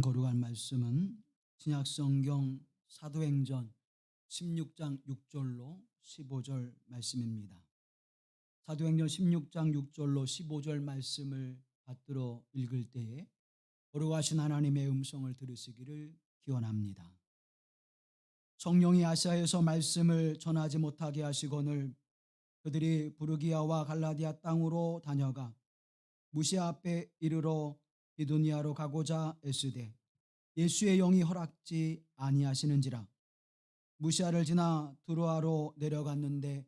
거룩한 말씀은 신약성경 사도행전 16장 6절로 15절 말씀입니다. 사도행전 16장 6절로 15절 말씀을 받들어 읽을 때에 거룩하신 하나님의 음성을 들으시기를 기원합니다. 성령이 아시아에서 말씀을 전하지 못하게 하시거늘 그들이 부르기아와 갈라디아 땅으로 다녀가 무시아 앞에 이르러 비두니아로 가고자 애쓰되 예수의 영이 허락지 아니하시는지라. 무시아를 지나 두로아로 내려갔는데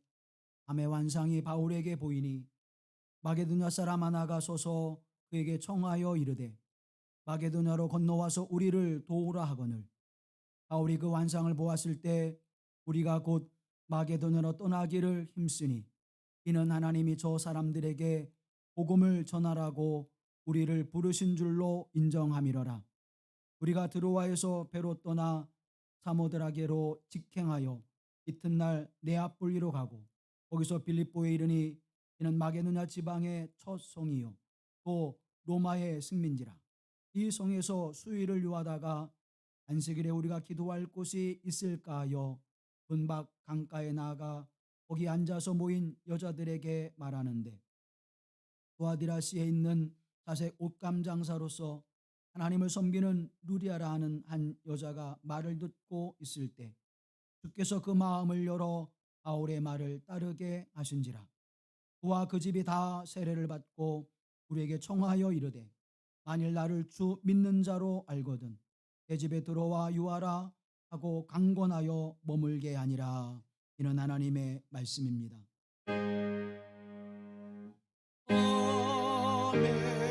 밤의 환상이 바울에게 보이니 마게도냐 사람 하나가 서서 그에게 청하여 이르되 마게도냐로 건너와서 우리를 도우라 하거늘 바울이 그 환상을 보았을 때 우리가 곧 마게도냐로 떠나기를 힘쓰니 이는 하나님이 저 사람들에게 복음을 전하라고 우리를 부르신 줄로 인정함이러라. 우리가 드로아에서 배로 떠나 사모드라게로 직행하여 이튿날 네아폴리로 가고 거기서 빌립보에 이르니 이는 마게도냐 지방의 첫 성이요 또 로마의 식민지라. 이 성에서 수일을 유하다가 안식일에 우리가 기도할 곳이 있을까 하여 분박 강가에 나아가 거기 앉아서 모인 여자들에게 말하는데 도아디라시에 있는 자색 옷감 장사로서 하나님을 섬기는 루리아라 하는 한 여자가 말을 듣고 있을 때 주께서 그 마음을 열어 바울의 말을 따르게 하신지라. 그와 그 집이 다 세례를 받고 우리에게 청하여 이르되 만일 나를 주 믿는 자로 알거든 내 집에 들어와 유하라 하고 강권하여 머물게 하니라. 이는 하나님의 말씀입니다. 아멘, 아멘, 아멘.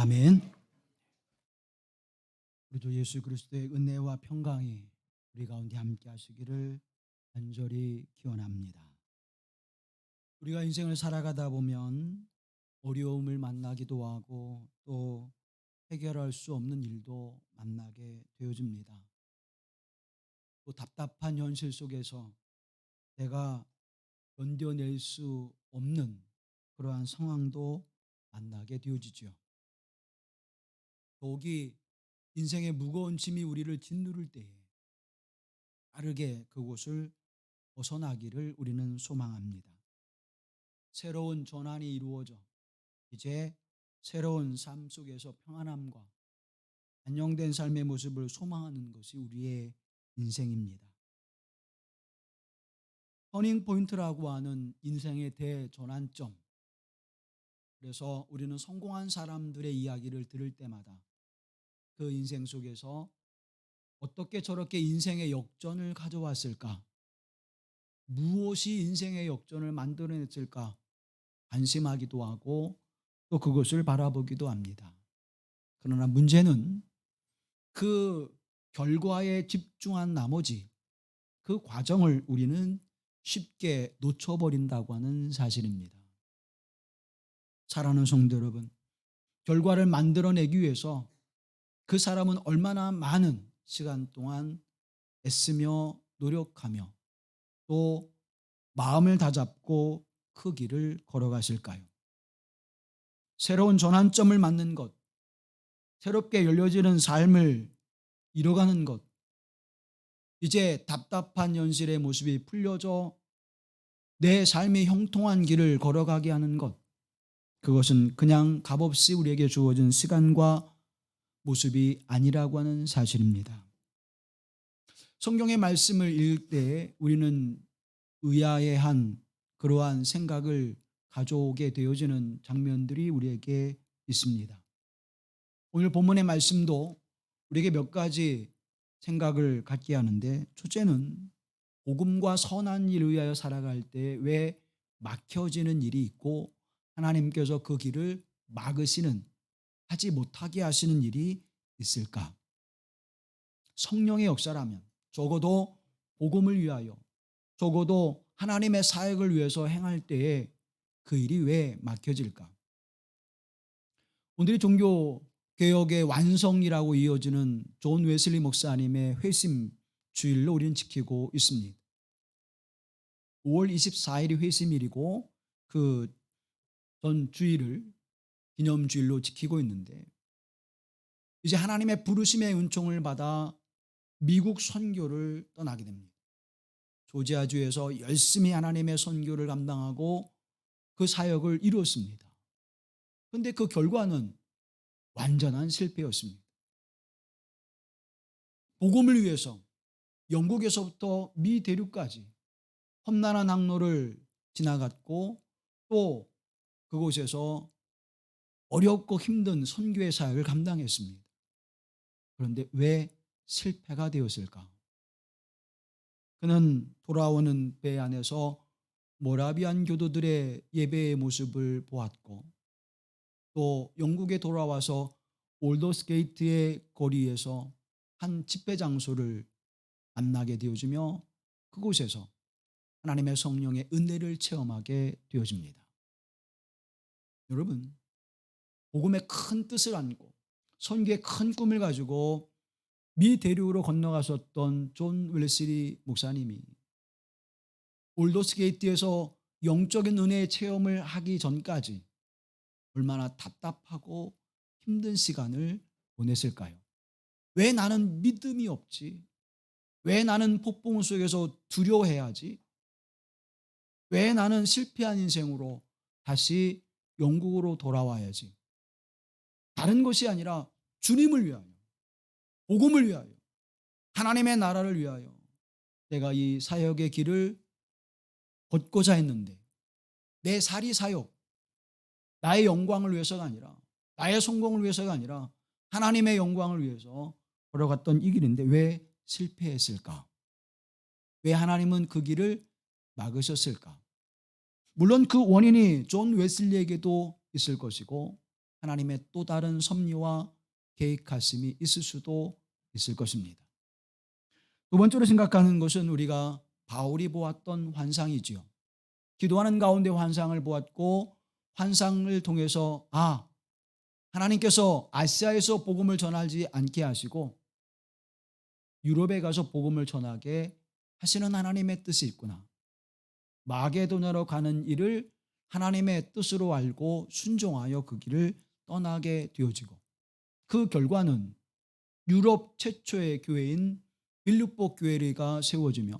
아멘. 우리 주 예수 그리스도의 은혜와 평강이 우리 가운데 함께 하시기를 간절히 기원합니다. 우리가 인생을 살아가다 보면 어려움을 만나기도 하고 또 해결할 수 없는 일도 만나게 되어집니다. 또 답답한 현실 속에서 내가 견뎌낼 수 없는 그러한 상황도 만나게 되어지죠. 더욱이 인생의 무거운 짐이 우리를 짓누를 때에 빠르게 그곳을 벗어나기를 우리는 소망합니다. 새로운 전환이 이루어져 이제 새로운 삶 속에서 평안함과 안녕된 삶의 모습을 소망하는 것이 우리의 인생입니다. 터닝 포인트라고 하는 인생의 대전환점. 그래서 우리는 성공한 사람들의 이야기를 들을 때마다 그 인생 속에서 어떻게 저렇게 인생의 역전을 가져왔을까? 무엇이 인생의 역전을 만들어냈을까? 안심하기도 하고 또 그것을 바라보기도 합니다. 그러나 문제는 그 결과에 집중한 나머지 그 과정을 우리는 쉽게 놓쳐버린다고 하는 사실입니다. 사랑하는 성도 여러분, 결과를 만들어내기 위해서 그 사람은 얼마나 많은 시간 동안 애쓰며 노력하며 또 마음을 다잡고 그 길을 걸어가실까요? 새로운 전환점을 맞는 것, 새롭게 열려지는 삶을 이뤄가는 것, 이제 답답한 현실의 모습이 풀려져 내 삶이 형통한 길을 걸어가게 하는 것, 그것은 그냥 값없이 우리에게 주어진 시간과 모습이 아니라고 하는 사실입니다. 성경의 말씀을 읽을 때 우리는 의아해한 그러한 생각을 가져오게 되어지는 장면들이 우리에게 있습니다. 오늘 본문의 말씀도 우리에게 몇 가지 생각을 갖게 하는데, 첫째는 복음과 선한 일을 위하여 살아갈 때 왜 막혀지는 일이 있고 하나님께서 그 길을 막으시는, 하지 못하게 하시는 일이 있을까? 성령의 역사라면 적어도 복음을 위하여, 적어도 하나님의 사역을 위해서 행할 때에 그 일이 왜 막혀질까? 오늘의 종교 개혁의 완성이라고 이어지는 존 웨슬리 목사님의 회심 주일로 우리는 지키고 있습니다. 5월 24일이 회심일이고 그 전 주일을 기념주일로 지키고 있는데, 이제 하나님의 부르심의 은총을 받아 미국 선교를 떠나게 됩니다. 조지아주에서 열심히 하나님의 선교를 감당하고 그 사역을 이루었습니다. 그런데 그 결과는 완전한 실패였습니다. 복음을 위해서 영국에서부터 미 대륙까지 험난한 항로를 지나갔고 또 그곳에서 어렵고 힘든 선교의 사역을 감당했습니다. 그런데 왜 실패가 되었을까? 그는 돌아오는 배 안에서 모라비안 교도들의 예배의 모습을 보았고 또 영국에 돌아와서 올더스게이트의 거리에서 한 집회 장소를 만나게 되어지며 그곳에서 하나님의 성령의 은혜를 체험하게 되어집니다. 여러분, 복음의 큰 뜻을 안고 선교의 큰 꿈을 가지고 미 대륙으로 건너가셨던 존 웰슬리 목사님이 올더스게이트에서 영적인 은혜의 체험을 하기 전까지 얼마나 답답하고 힘든 시간을 보냈을까요? 왜 나는 믿음이 없지? 왜 나는 폭풍 속에서 두려워해야지? 왜 나는 실패한 인생으로 다시 영국으로 돌아와야지? 다른 것이 아니라 주님을 위하여, 복음을 위하여, 하나님의 나라를 위하여 내가 이 사역의 길을 걷고자 했는데 내 사리 사역, 나의 영광을 위해서가 아니라, 나의 성공을 위해서가 아니라 하나님의 영광을 위해서 걸어갔던 이 길인데 왜 실패했을까? 왜 하나님은 그 길을 막으셨을까? 물론 그 원인이 존 웨슬리에게도 있을 것이고 하나님의 또 다른 섭리와 계획하심이 있을 수도 있을 것입니다. 두 번째로 생각하는 것은 우리가 바울이 보았던 환상이지요. 기도하는 가운데 환상을 보았고 환상을 통해서 하나님께서 아시아에서 복음을 전하지 않게 하시고 유럽에 가서 복음을 전하게 하시는 하나님의 뜻이 있구나. 마게도냐로 가는 일을 하나님의 뜻으로 알고 순종하여 그 길을 떠나게 되어지고 그 결과는 유럽 최초의 교회인 빌립보 교회가 세워지며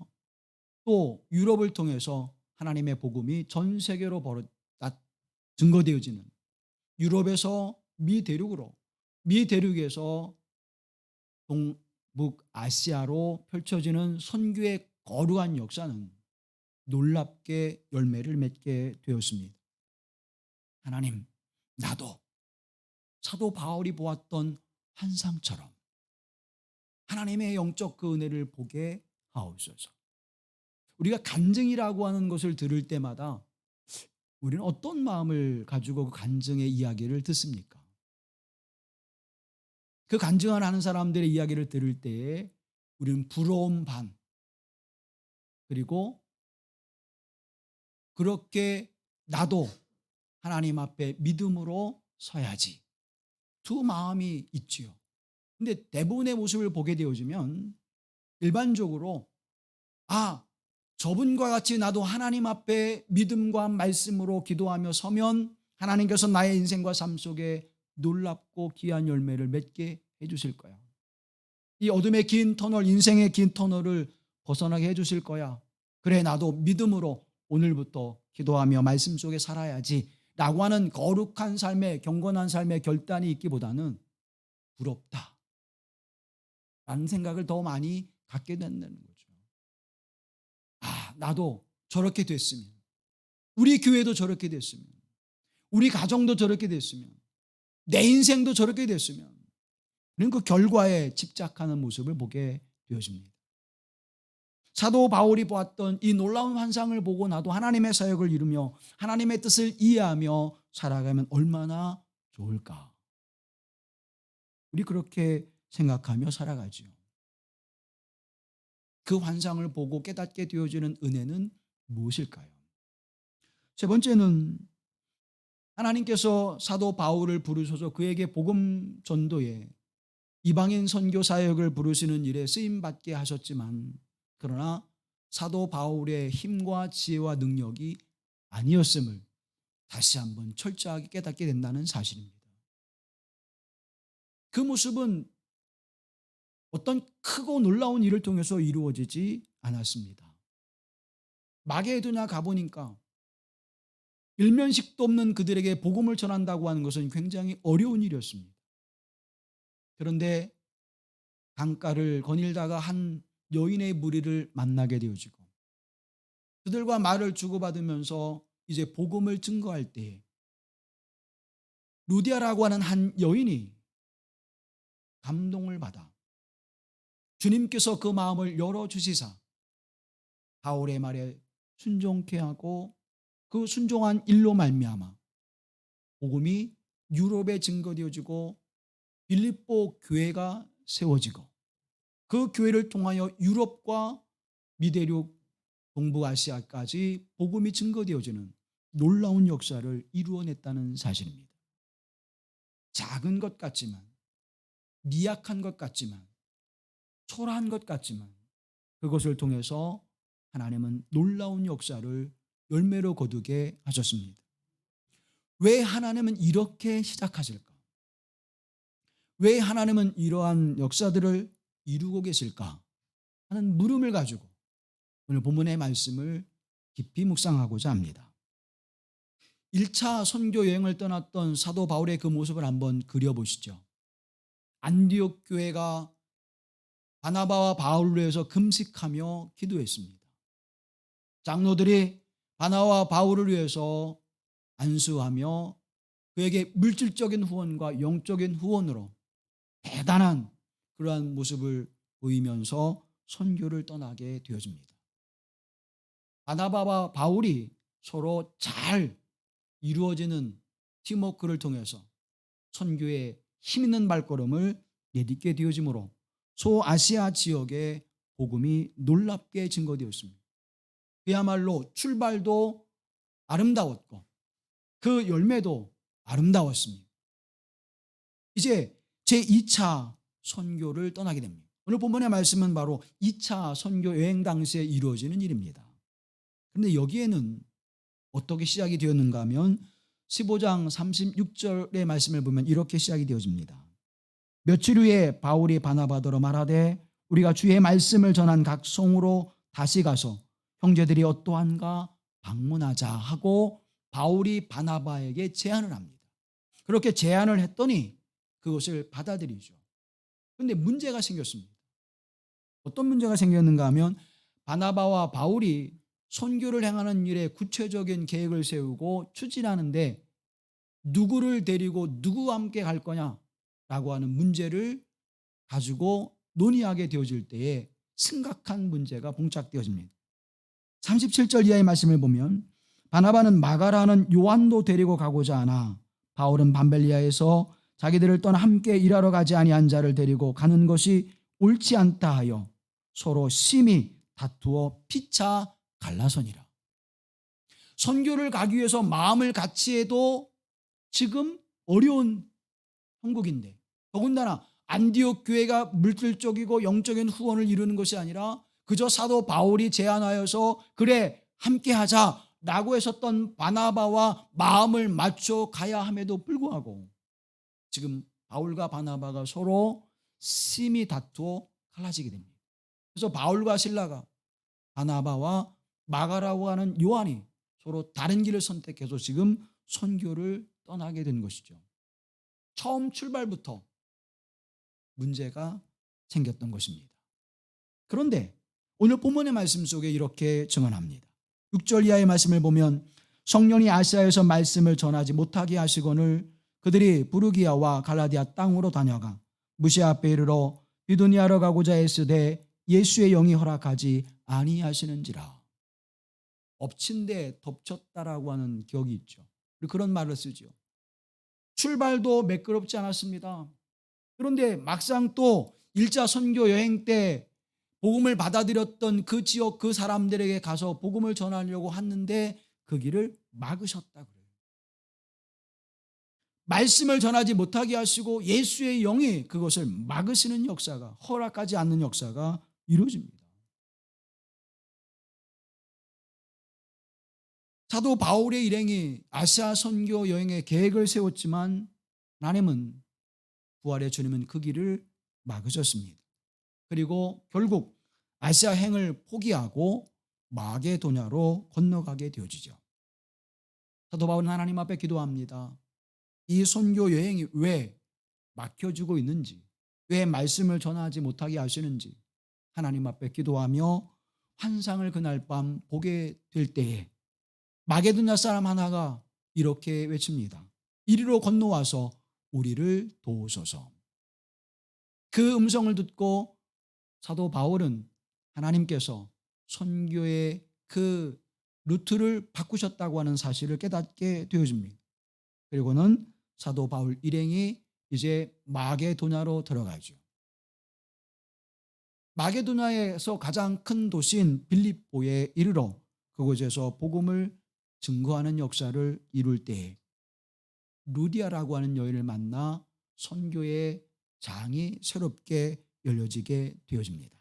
또 유럽을 통해서 하나님의 복음이 전 세계로 증거되어지는 유럽에서 미 대륙으로 미 대륙에서 동북아시아로 펼쳐지는 선교의 거룩한 역사는 놀랍게 열매를 맺게 되었습니다. 하나님, 나도 사도 바울이 보았던 환상처럼 하나님의 영적 그 은혜를 보게 하옵소서. 우리가 간증이라고 하는 것을 들을 때마다 우리는 어떤 마음을 가지고 그 간증의 이야기를 듣습니까? 그 간증을 하는 사람들의 이야기를 들을 때에 우리는 부러움 반, 그리고 그렇게 나도 하나님 앞에 믿음으로 서야지. 두 마음이 있지요. 근데 대부분의 모습을 보게 되어지면 일반적으로 저분과 같이 나도 하나님 앞에 믿음과 말씀으로 기도하며 서면 하나님께서 나의 인생과 삶 속에 놀랍고 귀한 열매를 맺게 해주실 거야. 이 어둠의 긴 터널, 인생의 긴 터널을 벗어나게 해주실 거야. 그래, 나도 믿음으로 오늘부터 기도하며 말씀 속에 살아야지 라고 하는 거룩한 삶의, 경건한 삶의 결단이 있기보다는 부럽다 라는 생각을 더 많이 갖게 된다는 거죠. 나도 저렇게 됐으면, 우리 교회도 저렇게 됐으면, 우리 가정도 저렇게 됐으면, 내 인생도 저렇게 됐으면, 그런 그 결과에 집착하는 모습을 보게 되어집니다. 사도 바울이 보았던 이 놀라운 환상을 보고 나도 하나님의 사역을 이루며 하나님의 뜻을 이해하며 살아가면 얼마나 좋을까. 우리 그렇게 생각하며 살아가지요. 그 환상을 보고 깨닫게 되어지는 은혜는 무엇일까요? 세 번째는 하나님께서 사도 바울을 부르셔서 그에게 복음 전도에 이방인 선교 사역을 부르시는 일에 쓰임 받게 하셨지만 그러나 사도 바울의 힘과 지혜와 능력이 아니었음을 다시 한번 철저하게 깨닫게 된다는 사실입니다. 그 모습은 어떤 크고 놀라운 일을 통해서 이루어지지 않았습니다. 마게도냐 가보니까 일면식도 없는 그들에게 복음을 전한다고 하는 것은 굉장히 어려운 일이었습니다. 그런데 강가를 거닐다가 한 여인의 무리를 만나게 되어지고 그들과 말을 주고받으면서 이제 복음을 증거할 때 루디아라고 하는 한 여인이 감동을 받아 주님께서 그 마음을 열어주시사 바울의 말에 순종케 하고 그 순종한 일로 말미암아 복음이 유럽에 증거되어지고 빌립보 교회가 세워지고 그 교회를 통하여 유럽과 미대륙 동부아시아까지 복음이 증거되어지는 놀라운 역사를 이루어냈다는 사실입니다. 작은 것 같지만 미약한 것 같지만 초라한 것 같지만 그것을 통해서 하나님은 놀라운 역사를 열매로 거두게 하셨습니다. 왜 하나님은 이렇게 시작하실까? 왜 하나님은 이러한 역사들을 이루고 계실까? 하는 물음을 가지고 오늘 본문의 말씀을 깊이 묵상하고자 합니다. 1차 선교 여행을 떠났던 사도 바울의 그 모습을 한번 그려보시죠. 안디옥 교회가 바나바와 바울을 위해서 금식하며 기도했습니다. 장로들이 바나바와 바울을 위해서 안수하며 그에게 물질적인 후원과 영적인 후원으로 대단한 그러한 모습을 보이면서 선교를 떠나게 되어집니다. 바나바와 바울이 서로 잘 이루어지는 팀워크를 통해서 선교의 힘 있는 발걸음을 내딛게 되어지므로 소아시아 지역의 복음이 놀랍게 증거되었습니다. 그야말로 출발도 아름다웠고 그 열매도 아름다웠습니다. 이제 제2차 선교를 떠나게 됩니다. 오늘 본문의 말씀은 바로 2차 선교 여행 당시에 이루어지는 일입니다. 그런데 여기에는 어떻게 시작이 되었는가 하면 15장 36절의 말씀을 보면 이렇게 시작이 되어집니다. 며칠 후에 바울이 바나바더러 말하되 우리가 주의 말씀을 전한 각 성으로 다시 가서 형제들이 어떠한가 방문하자 하고 바울이 바나바에게 제안을 합니다. 그렇게 제안을 했더니 그것을 받아들이죠. 그런데 문제가 생겼습니다. 어떤 문제가 생겼는가 하면 바나바와 바울이 선교를 행하는 일에 구체적인 계획을 세우고 추진하는데 누구를 데리고 누구와 함께 갈 거냐라고 하는 문제를 가지고 논의하게 되어질 때에 심각한 문제가 봉착되어집니다. 37절 이하의 말씀을 보면 바나바는 마가라는 요한도 데리고 가고자 하나 바울은 밤벨리아에서 자기들을 떠나 함께 일하러 가지 아니한 자를 데리고 가는 것이 옳지 않다 하여 서로 심히 다투어 피차 갈라서니라. 선교를 가기 위해서 마음을 같이 해도 지금 어려운 형국인데 더군다나 안디옥 교회가 물질적이고 영적인 후원을 이루는 것이 아니라 그저 사도 바울이 제안하여서 그래 함께하자라고 했었던 바나바와 마음을 맞춰 가야 함에도 불구하고 지금 바울과 바나바가 서로 심히 다투어 갈라지게 됩니다. 그래서 바울과 실라가 바나바와 마가라고 하는 요한이 서로 다른 길을 선택해서 지금 선교를 떠나게 된 것이죠. 처음 출발부터 문제가 생겼던 것입니다. 그런데 오늘 본문의 말씀 속에 이렇게 증언합니다. 6절 이하의 말씀을 보면 성령이 아시아에서 말씀을 전하지 못하게 하시거늘 그들이 부르기아와 갈라디아 땅으로 다녀가 무시아 앞에 이르러 비두니아로 가고자 했으되 예수의 영이 허락하지 아니하시는지라. 엎친 데 덮쳤다라고 하는 격이 있죠. 그런 말을 쓰죠. 출발도 매끄럽지 않았습니다. 그런데 막상 또 1차 선교 여행 때 복음을 받아들였던 그 지역 그 사람들에게 가서 복음을 전하려고 했는데 그 길을 막으셨다 그래요. 말씀을 전하지 못하게 하시고 예수의 영이 그것을 막으시는 역사가 허락하지 않는 역사가 이루어집니다. 사도 바울의 일행이 아시아 선교 여행의 계획을 세웠지만 하나님은 부활의 주님은 그 길을 막으셨습니다. 그리고 결국 아시아 행을 포기하고 마게도냐로 건너가게 되어지죠. 사도 바울은 하나님 앞에 기도합니다. 이 선교 여행이 왜 막혀지고 있는지, 왜 말씀을 전하지 못하게 하시는지 하나님 앞에 기도하며 환상을 그날 밤 보게 될 때에 마게도냐 사람 하나가 이렇게 외칩니다. 이리로 건너와서 우리를 도우소서. 그 음성을 듣고 사도 바울은 하나님께서 선교의 그 루트를 바꾸셨다고 하는 사실을 깨닫게 되어집니다. 그리고는 사도 바울 일행이 이제 마게도냐로 들어가죠. 마게도냐에서 가장 큰 도시인 빌립보에 이르러 그곳에서 복음을 증거하는 역사를 이룰 때에 루디아라고 하는 여인을 만나 선교의 장이 새롭게 열려지게 되어집니다.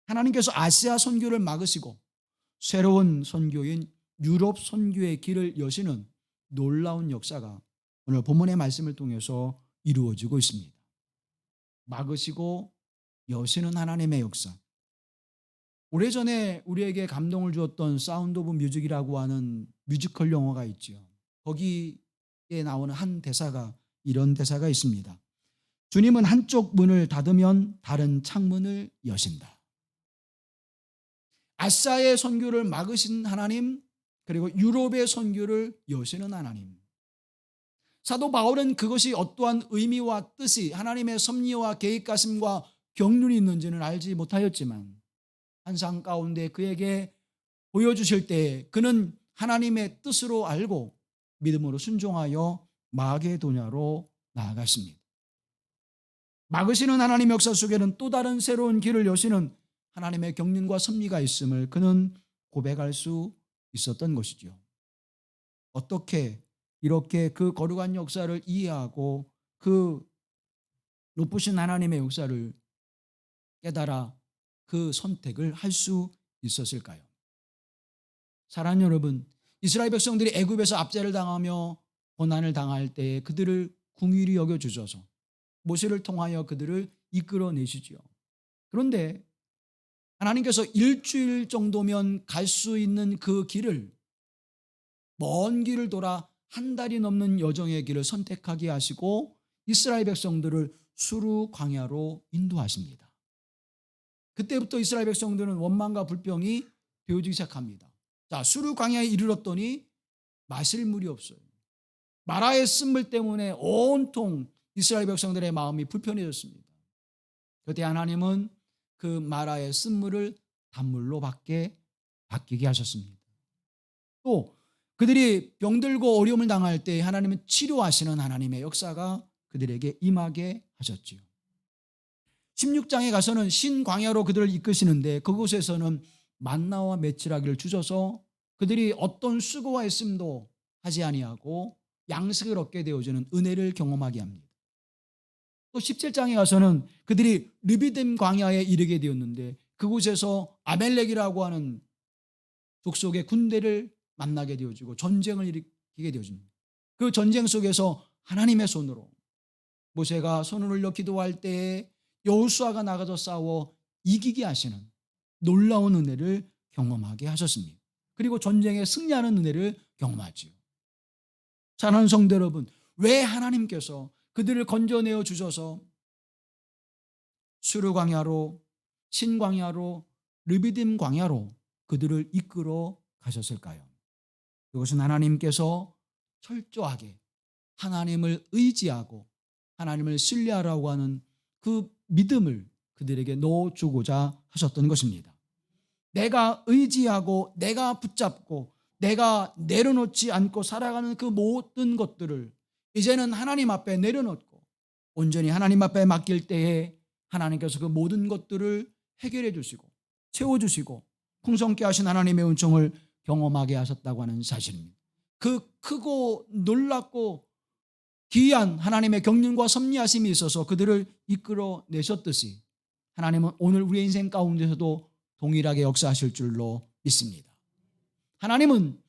하나님께서 아시아 선교를 막으시고 새로운 선교인 유럽 선교의 길을 여시는 놀라운 역사가 오늘 본문의 말씀을 통해서 이루어지고 있습니다. 막으시고 여시는 하나님의 역사. 오래전에 우리에게 감동을 주었던 사운드 오브 뮤직이라고 하는 뮤지컬 영화가 있죠. 거기에 나오는 한 대사가 이런 대사가 있습니다. 주님은 한쪽 문을 닫으면 다른 창문을 여신다. 아시아의 선교를 막으신 하나님, 그리고 유럽의 선교를 여시는 하나님. 사도 바울은 그것이 어떠한 의미와 뜻이 하나님의 섭리와 계획가심과 경륜이 있는지는 알지 못하였지만 환상 가운데 그에게 보여주실 때에 그는 하나님의 뜻으로 알고 믿음으로 순종하여 마게도냐로 나아갔습니다. 막으시는 하나님의 역사 속에는 또 다른 새로운 길을 여시는 하나님의 경륜과 섭리가 있음을 그는 고백할 수 있었던 것이죠. 어떻게 이렇게 그 거룩한 역사를 이해하고 그 높으신 하나님의 역사를 깨달아 그 선택을 할 수 있었을까요? 사랑하는 여러분, 이스라엘 백성들이 애굽에서 압제를 당하며 고난을 당할 때에 그들을 긍휼히 여겨 주셔서 모세를 통하여 그들을 이끌어내시지요. 그런데 하나님께서 일주일 정도면 갈 수 있는 그 길을, 먼 길을 돌아 한 달이 넘는 여정의 길을 선택하게 하시고 이스라엘 백성들을 수르 광야로 인도하십니다. 그때부터 이스라엘 백성들은 원망과 불평이 되어지기 시작합니다. 자, 수르 광야에 이르렀더니 마실 물이 없어요. 마라의 쓴물 때문에 온통 이스라엘 백성들의 마음이 불편해졌습니다. 그때 하나님은 그 마라의 쓴물을 단물로 바뀌게 하셨습니다. 또 그들이 병들고 어려움을 당할 때 하나님은 치료하시는 하나님의 역사가 그들에게 임하게 하셨지요. 16장에 가서는 신광야로 그들을 이끄시는데 그곳에서는 만나와 메추라기를 주셔서 그들이 어떤 수고와 애씀도 하지 아니하고 양식을 얻게 되어주는 은혜를 경험하게 합니다. 또 17장에 가서는 그들이 르비딤 광야에 이르게 되었는데 그곳에서 아멜렉이라고 하는 족속의 군대를 만나게 되어지고 전쟁을 일으키게 되어집니다. 그 전쟁 속에서 하나님의 손으로 모세가 손을 올려 기도할 때에 여호수아가 나가서 싸워 이기게 하시는 놀라운 은혜를 경험하게 하셨습니다. 그리고 전쟁에 승리하는 은혜를 경험하지요. 사랑하는 성도 여러분, 왜 하나님께서 그들을 건져내어 주셔서 수르 광야로, 신광야로, 르비딤 광야로 그들을 이끌어 가셨을까요? 그것은 하나님께서 철저하게 하나님을 의지하고 하나님을 신뢰하라고 하는 그 믿음을 그들에게 넣어주고자 하셨던 것입니다. 내가 의지하고 내가 붙잡고 내가 내려놓지 않고 살아가는 그 모든 것들을 이제는 하나님 앞에 내려놓고 온전히 하나님 앞에 맡길 때에 하나님께서 그 모든 것들을 해결해 주시고 채워주시고 풍성케 하신 하나님의 은총을 경험하게 하셨다고 하는 사실입니다. 그 크고 놀랍고 기이한 하나님의 경륜과 섭리하심이 있어서 그들을 이끌어내셨듯이 하나님은 오늘 우리의 인생 가운데서도 동일하게 역사하실 줄로 믿습니다. 하나님은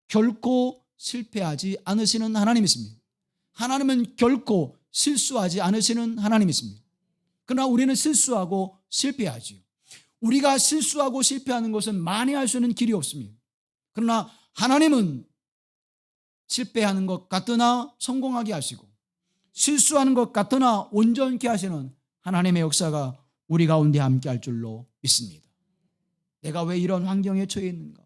결코 실패하지 않으시는 하나님이십니다. 하나님은 결코 실수하지 않으시는 하나님이십니다. 그러나 우리는 실수하고 실패하지요. 우리가 실수하고 실패하는 것은 만회할 수 있는 길이 없습니다. 그러나 하나님은 실패하는 것 같으나 성공하게 하시고 실수하는 것 같으나 온전케 하시는 하나님의 역사가 우리 가운데 함께할 줄로 믿습니다. 내가 왜 이런 환경에 처해 있는가?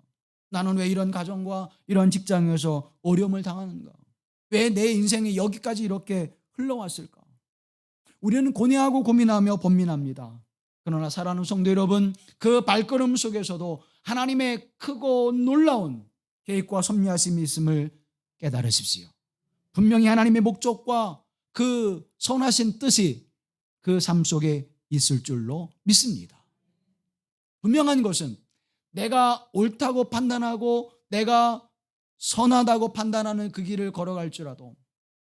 나는 왜 이런 가정과 이런 직장에서 어려움을 당하는가? 왜 내 인생이 여기까지 이렇게 흘러왔을까? 우리는 고뇌하고 고민하며 번민합니다. 그러나 사랑하는 성도 여러분, 그 발걸음 속에서도 하나님의 크고 놀라운 계획과 섭리하심이 있음을 깨달으십시오. 분명히 하나님의 목적과 그 선하신 뜻이 그 삶 속에 있을 줄로 믿습니다. 분명한 것은 내가 옳다고 판단하고 내가 선하다고 판단하는 그 길을 걸어갈지라도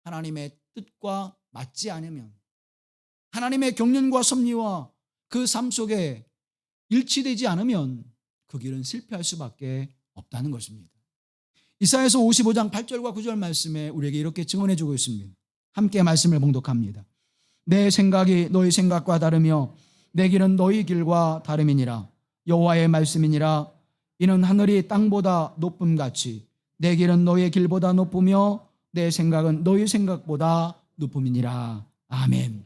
하나님의 뜻과 맞지 않으면 하나님의 경륜과 섭리와 그 삶 속에 일치되지 않으면 그 길은 실패할 수밖에 없다는 것입니다. 이사야서 55장 8절과 9절 말씀에 우리에게 이렇게 증언해 주고 있습니다. 함께 말씀을 봉독합니다. 내 생각이 너희 생각과 다르며 내 길은 너희 길과 다름이니라. 여호와의 말씀이니라. 이는 하늘이 땅보다 높음같이 내 길은 너희의 길보다 높으며 내 생각은 너희 생각보다 높음이니라. 아멘.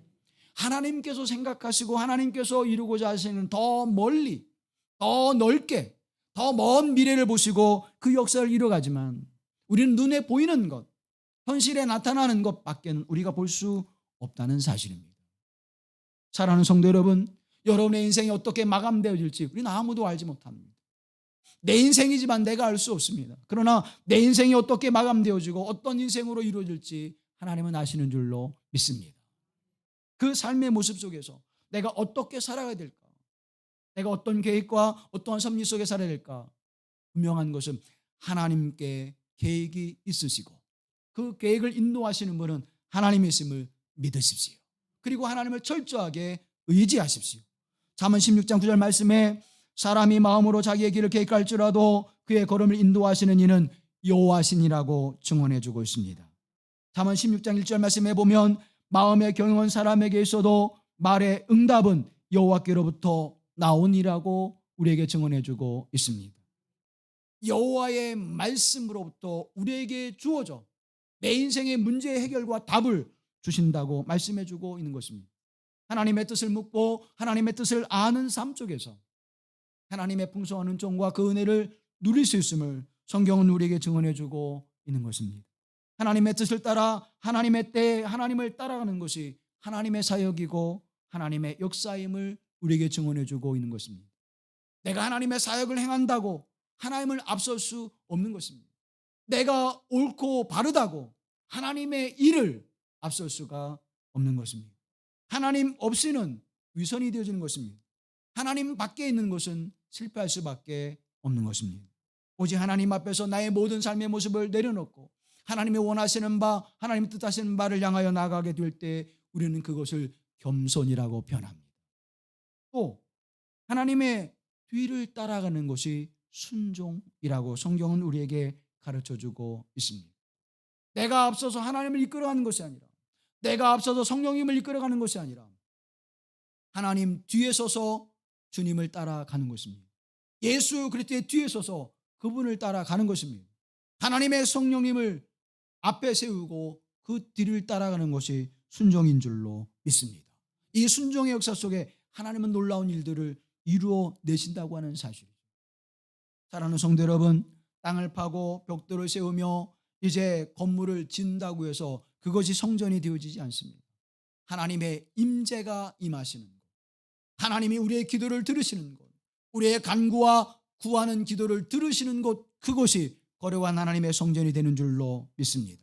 하나님께서 생각하시고 하나님께서 이루고자 하시는 더 멀리, 더 넓게, 더 먼 미래를 보시고 그 역사를 이뤄가지만 우리는 눈에 보이는 것, 현실에 나타나는 것밖에는 우리가 볼 수 없다는 사실입니다. 사랑하는 성도 여러분, 여러분의 인생이 어떻게 마감되어질지 우리는 아무도 알지 못합니다. 내 인생이지만 내가 알 수 없습니다. 그러나 내 인생이 어떻게 마감되어지고 어떤 인생으로 이루어질지 하나님은 아시는 줄로 믿습니다. 그 삶의 모습 속에서 내가 어떻게 살아야 될까? 내가 어떤 계획과 어떠한 섭리 속에 살아야 될까? 분명한 것은 하나님께 계획이 있으시고 그 계획을 인도하시는 분은 하나님이심을 믿으십시오. 그리고 하나님을 철저하게 의지하십시오. 잠언 16장 9절 말씀에 사람이 마음으로 자기의 길을 계획할지라도 그의 걸음을 인도하시는 이는 여호와시니라고 증언해 주고 있습니다. 잠언 16장 1절 말씀에 보면 마음의 경영은 사람에게 있어도 말의 응답은 여호와께로부터 나오니라고 우리에게 증언해 주고 있습니다. 여호와의 말씀으로부터 우리에게 주어져 내 인생의 문제 해결과 답을 주신다고 말씀해 주고 있는 것입니다. 하나님의 뜻을 묻고 하나님의 뜻을 아는 삶 속에서 하나님의 풍성한 은총과 그 은혜를 누릴 수 있음을 성경은 우리에게 증언해 주고 있는 것입니다. 하나님의 뜻을 따라 하나님의 때에 하나님을 따라가는 것이 하나님의 사역이고 하나님의 역사임을 우리에게 증언해 주고 있는 것입니다. 내가 하나님의 사역을 행한다고 하나님을 앞설 수 없는 것입니다. 내가 옳고 바르다고 하나님의 일을 앞설 수가 없는 것입니다. 하나님 없이는 위선이 되어지는 것입니다. 하나님 밖에 있는 것은 실패할 수밖에 없는 것입니다. 오직 하나님 앞에서 나의 모든 삶의 모습을 내려놓고 하나님이 원하시는 바, 하나님이 뜻하시는 바를 향하여 나아가게 될 때 우리는 그것을 겸손이라고 표현합니다. 또 하나님의 뒤를 따라가는 것이 순종이라고 성경은 우리에게 가르쳐주고 있습니다. 내가 앞서서 하나님을 이끌어가는 것이 아니라 내가 앞서서 성령님을 이끌어가는 것이 아니라 하나님 뒤에 서서 주님을 따라가는 것입니다. 예수 그리스도의 뒤에 서서 그분을 따라가는 것입니다. 하나님의 성령님을 앞에 세우고 그 뒤를 따라가는 것이 순종인 줄로 믿습니다. 이 순종의 역사 속에 하나님은 놀라운 일들을 이루어 내신다고 하는 사실이죠. 사랑하는 성도 여러분, 땅을 파고 벽돌을 세우며 이제 건물을 짓는다고 해서 그것이 성전이 되어지지 않습니다. 하나님의 임재가 임하시는 것, 하나님이 우리의 기도를 들으시는 것, 우리의 간구와 구하는 기도를 들으시는 것, 그것이 거룩한 하나님의 성전이 되는 줄로 믿습니다.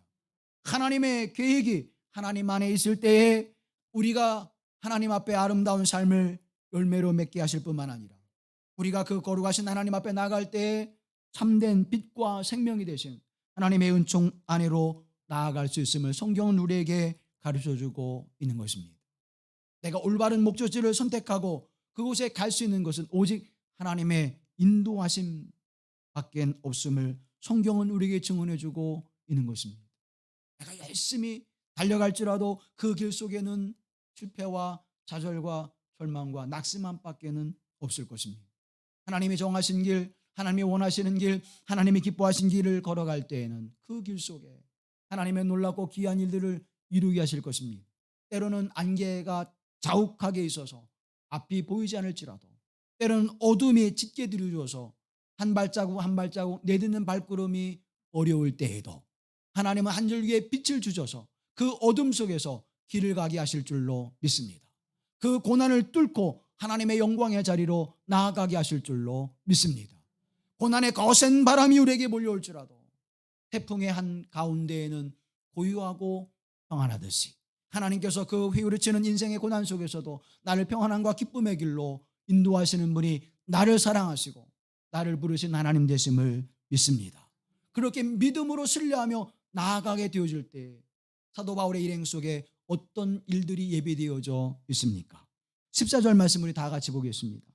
하나님의 계획이 하나님 안에 있을 때에 우리가 하나님 앞에 아름다운 삶을 열매로 맺게 하실 뿐만 아니라 우리가 그 거룩하신 하나님 앞에 나아갈 때에 참된 빛과 생명이 되신 하나님의 은총 안으로 나아갈 수 있음을 성경은 우리에게 가르쳐주고 있는 것입니다. 내가 올바른 목적지를 선택하고 그곳에 갈 수 있는 것은 오직 하나님의 인도하심 밖엔 없음을 성경은 우리에게 증언해주고 있는 것입니다. 내가 열심히 달려갈지라도 그 길 속에는 실패와 좌절과 절망과 낙심함 밖에는 없을 것입니다. 하나님이 정하신 길, 하나님이 원하시는 길, 하나님이 기뻐하신 길을 걸어갈 때에는 그 길 속에 하나님의 놀랍고 귀한 일들을 이루게 하실 것입니다. 때로는 안개가 자욱하게 있어서 앞이 보이지 않을지라도 때로는 어둠이 짙게 들이워서 한 발자국 한 발자국 내딛는 발걸음이 어려울 때에도 하나님은 한 줄기의 빛을 주셔서 그 어둠 속에서 길을 가게 하실 줄로 믿습니다. 그 고난을 뚫고 하나님의 영광의 자리로 나아가게 하실 줄로 믿습니다. 고난의 거센 바람이 우리에게 몰려올지라도 태풍의 한 가운데에는 고요하고 평안하듯이 하나님께서 그 휘우르치는 인생의 고난 속에서도 나를 평안함과 기쁨의 길로 인도하시는 분이 나를 사랑하시고 나를 부르신 하나님 되심을 믿습니다. 그렇게 믿음으로 신뢰하며 나아가게 되어질 때 사도 바울의 일행 속에 어떤 일들이 예비되어져 있습니까? 14절 말씀 우리 다 같이 보겠습니다.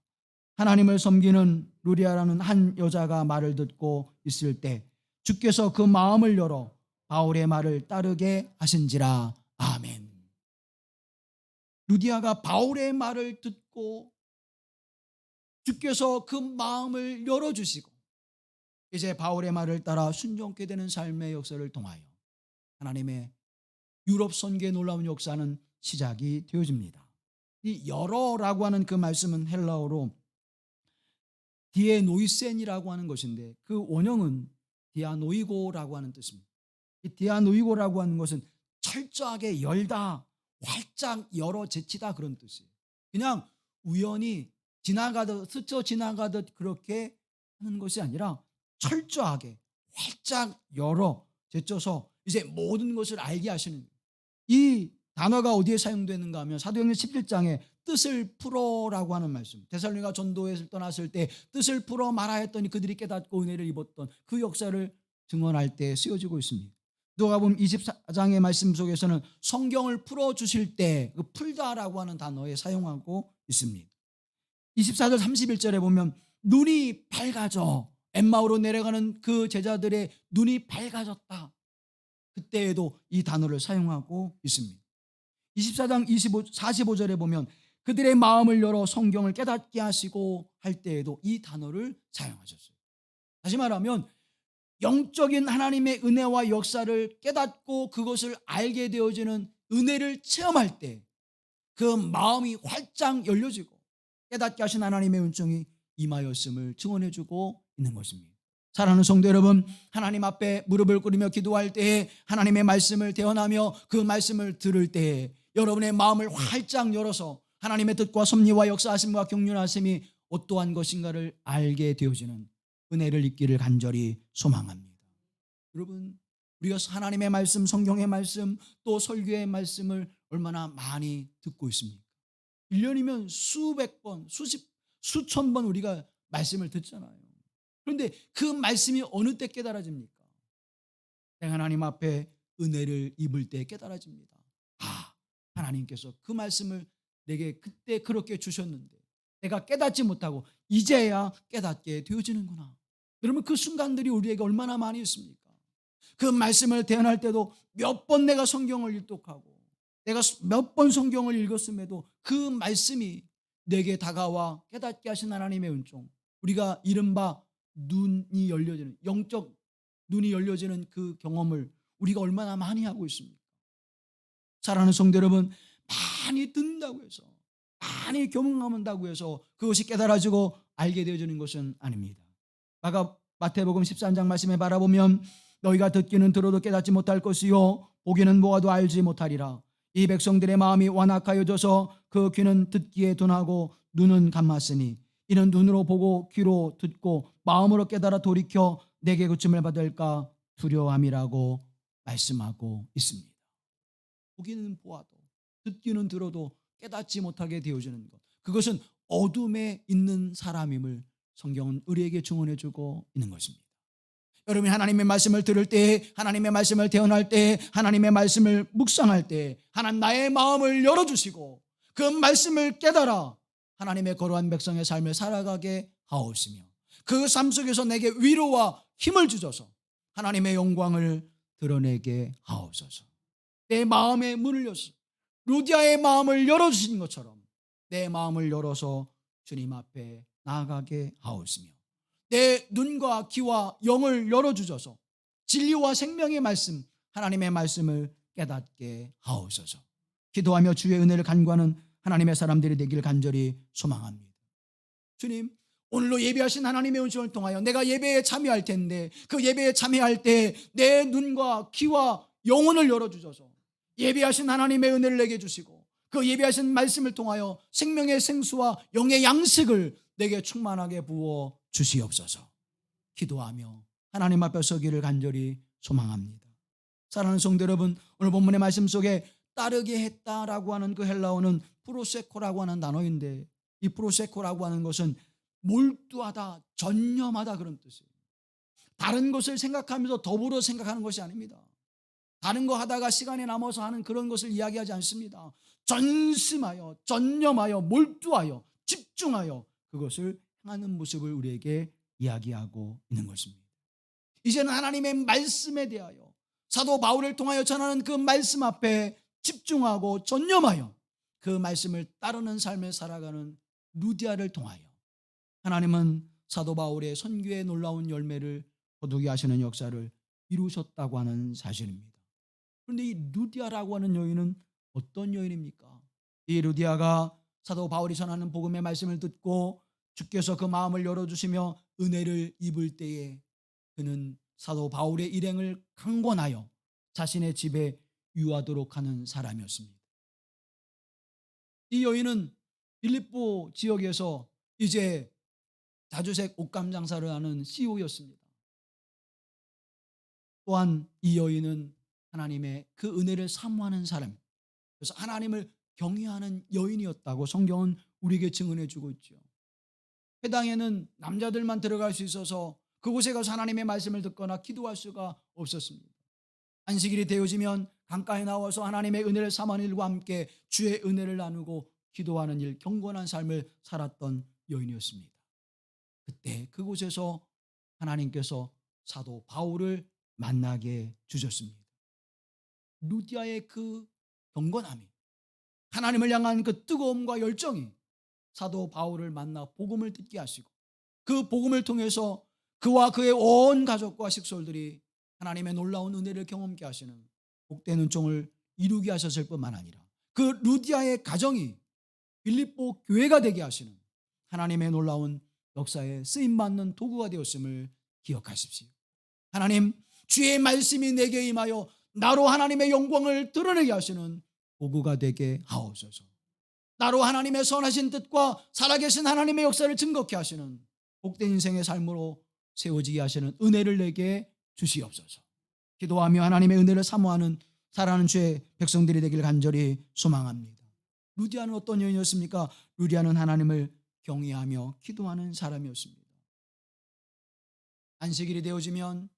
하나님을 섬기는 루디아라는 한 여자가 말을 듣고 있을 때 주께서 그 마음을 열어 바울의 말을 따르게 하신지라. 아멘. 루디아가 바울의 말을 듣고 주께서 그 마음을 열어주시고 이제 바울의 말을 따라 순종케 되는 삶의 역사를 통하여 하나님의 유럽 선교의 놀라운 역사는 시작이 되어집니다. 이 열어라고 하는 그 말씀은 헬라어로 디에노이센이라고 하는 것인데 그 원형은 디아노이고라고 하는 뜻입니다. 이 디아노이고라고 하는 것은 철저하게 열다, 활짝 열어 제치다 그런 뜻이에요. 그냥 우연히 지나가듯 스쳐 지나가듯 그렇게 하는 것이 아니라 철저하게 활짝 열어 제쳐서 이제 모든 것을 알게 하시는 이 단어가 어디에 사용되는가 하면 사도행전 17장에 뜻을 풀어라고 하는 말씀, 데살로니가 전도회를 떠났을 때 뜻을 풀어 말하였더니 그들이 깨닫고 은혜를 입었던 그 역사를 증언할 때 쓰여지고 있습니다. 누가복음 24장의 말씀 속에서는 성경을 풀어주실 때 그 풀다라고 하는 단어에 사용하고 있습니다. 24절 31절에 보면 눈이 밝아져, 엠마오로 내려가는 그 제자들의 눈이 밝아졌다, 그때에도 이 단어를 사용하고 있습니다. 24장 45절에 보면 그들의 마음을 열어 성경을 깨닫게 하시고 할 때에도 이 단어를 사용하셨어요. 다시 말하면 영적인 하나님의 은혜와 역사를 깨닫고 그것을 알게 되어지는 은혜를 체험할 때 그 마음이 활짝 열려지고 깨닫게 하신 하나님의 은총이 임하였음을 증언해주고 있는 것입니다. 사랑하는 성도 여러분, 하나님 앞에 무릎을 꿇으며 기도할 때에 하나님의 말씀을 대언하며 그 말씀을 들을 때에 여러분의 마음을 활짝 열어서 하나님의 뜻과 섭리와 역사하심과 경륜하심이 어떠한 것인가를 알게 되어지는 은혜를 입기를 간절히 소망합니다. 여러분, 우리가 하나님의 말씀, 성경의 말씀, 또 설교의 말씀을 얼마나 많이 듣고 있습니까? 1년이면 수백 번, 수천 번 우리가 말씀을 듣잖아요. 그런데 그 말씀이 어느 때 깨달아집니까? 내가 하나님 앞에 은혜를 입을 때 깨달아집니다. 아, 하나님께서 그 말씀을 내게 그때 그렇게 주셨는데 내가 깨닫지 못하고 이제야 깨닫게 되어지는구나. 여러분, 그 순간들이 우리에게 얼마나 많이 있습니까? 그 말씀을 대언할 때도 몇 번 내가 성경을 일독하고 내가 몇 번 성경을 읽었음에도 그 말씀이 내게 다가와 깨닫게 하신 하나님의 은총, 우리가 이른바 눈이 열려지는, 영적 눈이 열려지는 그 경험을 우리가 얼마나 많이 하고 있습니까? 사랑하는 성도 여러분, 많이 듣는다고 해서, 많이 경험한다고 해서 그것이 깨달아지고 알게 되어지는 것은 아닙니다. 마태복음 13장 말씀에 바라보면 너희가 듣기는 들어도 깨닫지 못할 것이요 보기는 보아도 알지 못하리라. 이 백성들의 마음이 완악하여져서 그 귀는 듣기에 둔하고 눈은 감았으니 이는 눈으로 보고 귀로 듣고 마음으로 깨달아 돌이켜 내게 고침을 받을까 두려움이라고 말씀하고 있습니다. 보기는 보아도 듣기는 들어도 깨닫지 못하게 되어지는 것, 그것은 어둠에 있는 사람임을 성경은 우리에게 증언해주고 있는 것입니다. 여러분이 하나님의 말씀을 들을 때, 하나님의 말씀을 대언할 때, 하나님의 말씀을 묵상할 때 하나님 나의 마음을 열어주시고 그 말씀을 깨달아 하나님의 거룩한 백성의 삶을 살아가게 하옵시며 그 삶 속에서 내게 위로와 힘을 주셔서 하나님의 영광을 드러내게 하옵소서. 내 마음의 문을 여서 루디아의 마음을 열어주신 것처럼 내 마음을 열어서 주님 앞에 나아가게 하옵시며 내 눈과 귀와 영을 열어주셔서 진리와 생명의 말씀, 하나님의 말씀을 깨닫게 하옵소서. 기도하며 주의 은혜를 간구하는 하나님의 사람들이 되길 간절히 소망합니다. 주님, 오늘로 예배하신 하나님의 은총을 통하여 내가 예배에 참여할 텐데 그 예배에 참여할 때 내 눈과 귀와 영혼을 열어주셔서 예배하신 하나님의 은혜를 내게 주시고 그 예배하신 말씀을 통하여 생명의 생수와 영의 양식을 내게 충만하게 부어 주시옵소서. 기도하며 하나님 앞에 서기를 간절히 소망합니다. 사랑하는 성도 여러분, 오늘 본문의 말씀 속에 따르게 했다라고 하는 그 헬라어는 프로세코라고 하는 단어인데 이 프로세코라고 하는 것은 몰두하다, 전념하다 그런 뜻이에요. 다른 것을 생각하면서 더불어 생각하는 것이 아닙니다. 다른 거 하다가 시간이 남아서 하는 그런 것을 이야기하지 않습니다. 전심하여, 전념하여, 몰두하여, 집중하여 그것을 행하는 모습을 우리에게 이야기하고 있는 것입니다. 이제는 하나님의 말씀에 대하여 사도 바울을 통하여 전하는 그 말씀 앞에 집중하고 전념하여 그 말씀을 따르는 삶을 살아가는 루디아를 통하여 하나님은 사도 바울의 선교의 놀라운 열매를 거두게 하시는 역사를 이루셨다고 하는 사실입니다. 그런데 이 루디아라고 하는 여인은 어떤 여인입니까? 이 루디아가 사도 바울이 전하는 복음의 말씀을 듣고 주께서 그 마음을 열어주시며 은혜를 입을 때에 그는 사도 바울의 일행을 강권하여 자신의 집에 유하도록 하는 사람이었습니다. 이 여인은 빌립보 지역에서 이제 자주색 옷감 장사를 하는 CEO였습니다. 또한 이 여인은 하나님의 그 은혜를 사모하는 사람, 그래서 하나님을 경외하는 여인이었다고 성경은 우리에게 증언해 주고 있죠. 회당에는 남자들만 들어갈 수 있어서 그곳에 가서 하나님의 말씀을 듣거나 기도할 수가 없었습니다. 안식일이 되어지면 강가에 나와서 하나님의 은혜를 삼하는 일과 함께 주의 은혜를 나누고 기도하는 일, 경건한 삶을 살았던 여인이었습니다. 그때 그곳에서 하나님께서 사도 바울을 만나게 주셨습니다. 루디아의 그 경건함이, 하나님을 향한 그 뜨거움과 열정이 사도 바울을 만나 복음을 듣게 하시고 그 복음을 통해서 그와 그의 온 가족과 식솔들이 하나님의 놀라운 은혜를 경험케 하시는 복된 은총을 이루게 하셨을 뿐만 아니라 그 루디아의 가정이 빌립보 교회가 되게 하시는 하나님의 놀라운 역사에 쓰임받는 도구가 되었음을 기억하십시오. 하나님, 주의 말씀이 내게 임하여 나로 하나님의 영광을 드러내게 하시는 도구가 되게 하옵소서. 나로 하나님의 선하신 뜻과 살아계신 하나님의 역사를 증거케 하시는 복된 인생의 삶으로 세워지게 하시는 은혜를 내게 주시옵소서. 기도하며 하나님의 은혜를 사모하는 사랑하는 주의 백성들이 되길 간절히 소망합니다. 루디아는 어떤 여인이었습니까? 루디아는 하나님을 경외하며 기도하는 사람이었습니다. 안식일이 되어지면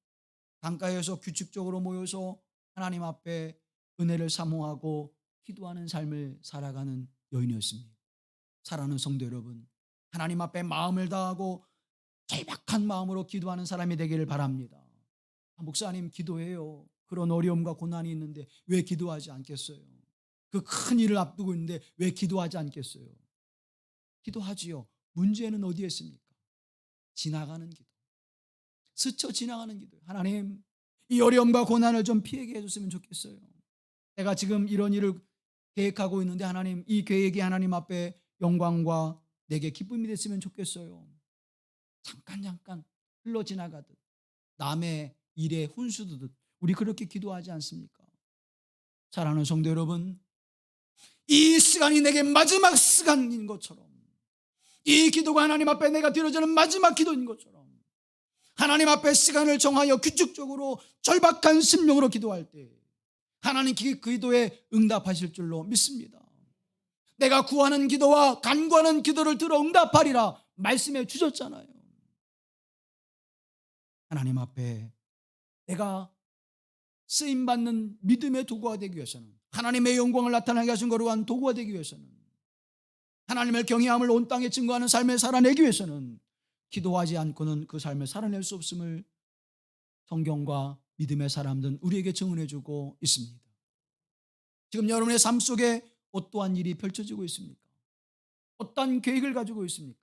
강가에서 규칙적으로 모여서 하나님 앞에 은혜를 사모하고 기도하는 삶을 살아가는 여인이었습니다. 사랑하는 성도 여러분, 하나님 앞에 마음을 다하고 절박한 마음으로 기도하는 사람이 되기를 바랍니다. 목사님, 기도해요. 그런 어려움과 고난이 있는데 왜 기도하지 않겠어요? 그 큰 일을 앞두고 있는데 왜 기도하지 않겠어요? 기도하지요. 문제는 어디에 있습니까? 지나가는 기도, 스쳐 지나가는 기도. 하나님, 이 어려움과 고난을 좀 피하게 해줬으면 좋겠어요. 내가 지금 이런 일을 계획하고 있는데 하나님, 이 계획이 하나님 앞에 영광과 내게 기쁨이 됐으면 좋겠어요. 잠깐 흘러 지나가듯 남의 일에 훈수두듯 우리 그렇게 기도하지 않습니까? 사랑하는 성도 여러분, 이 시간이 내게 마지막 시간인 것처럼, 이 기도가 하나님 앞에 내가 드려지는 마지막 기도인 것처럼 하나님 앞에 시간을 정하여 규칙적으로 절박한 심령으로 기도할 때 하나님 그 기도에 응답하실 줄로 믿습니다. 내가 구하는 기도와 간구하는 기도를 들어 응답하리라 말씀해 주셨잖아요. 하나님 앞에 내가 쓰임받는 믿음의 도구가 되기 위해서는, 하나님의 영광을 나타나게 하신 거로 한 도구가 되기 위해서는, 하나님을 경외함을 온 땅에 증거하는 삶을 살아내기 위해서는 기도하지 않고는 그 삶을 살아낼 수 없음을 성경과 믿음의 사람들은 우리에게 증언해 주고 있습니다. 지금 여러분의 삶 속에 어떠한 일이 펼쳐지고 있습니까? 어떠한 계획을 가지고 있습니까?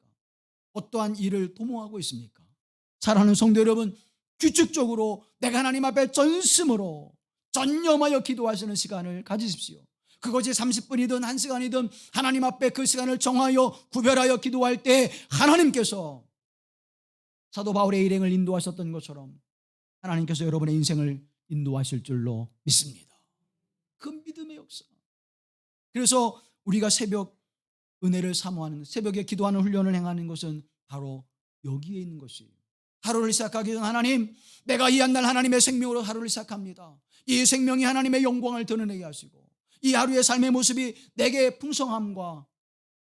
어떠한 일을 도모하고 있습니까? 사랑하는 성도 여러분, 규칙적으로 내가 하나님 앞에 전심으로 전념하여 기도하시는 시간을 가지십시오. 그것이 30분이든 1시간이든 하나님 앞에 그 시간을 정하여 구별하여 기도할 때 하나님께서 사도 바울의 일행을 인도하셨던 것처럼 하나님께서 여러분의 인생을 인도하실 줄로 믿습니다. 그 믿음의 역사. 그래서 우리가 새벽 은혜를 사모하는, 새벽에 기도하는 훈련을 행하는 것은 바로 여기에 있는 것이에요. 하루를 시작하기 전 하나님, 내가 이 한 날 하나님의 생명으로 하루를 시작합니다. 이 생명이 하나님의 영광을 드러내게 하시고 이 하루의 삶의 모습이 내게 풍성함과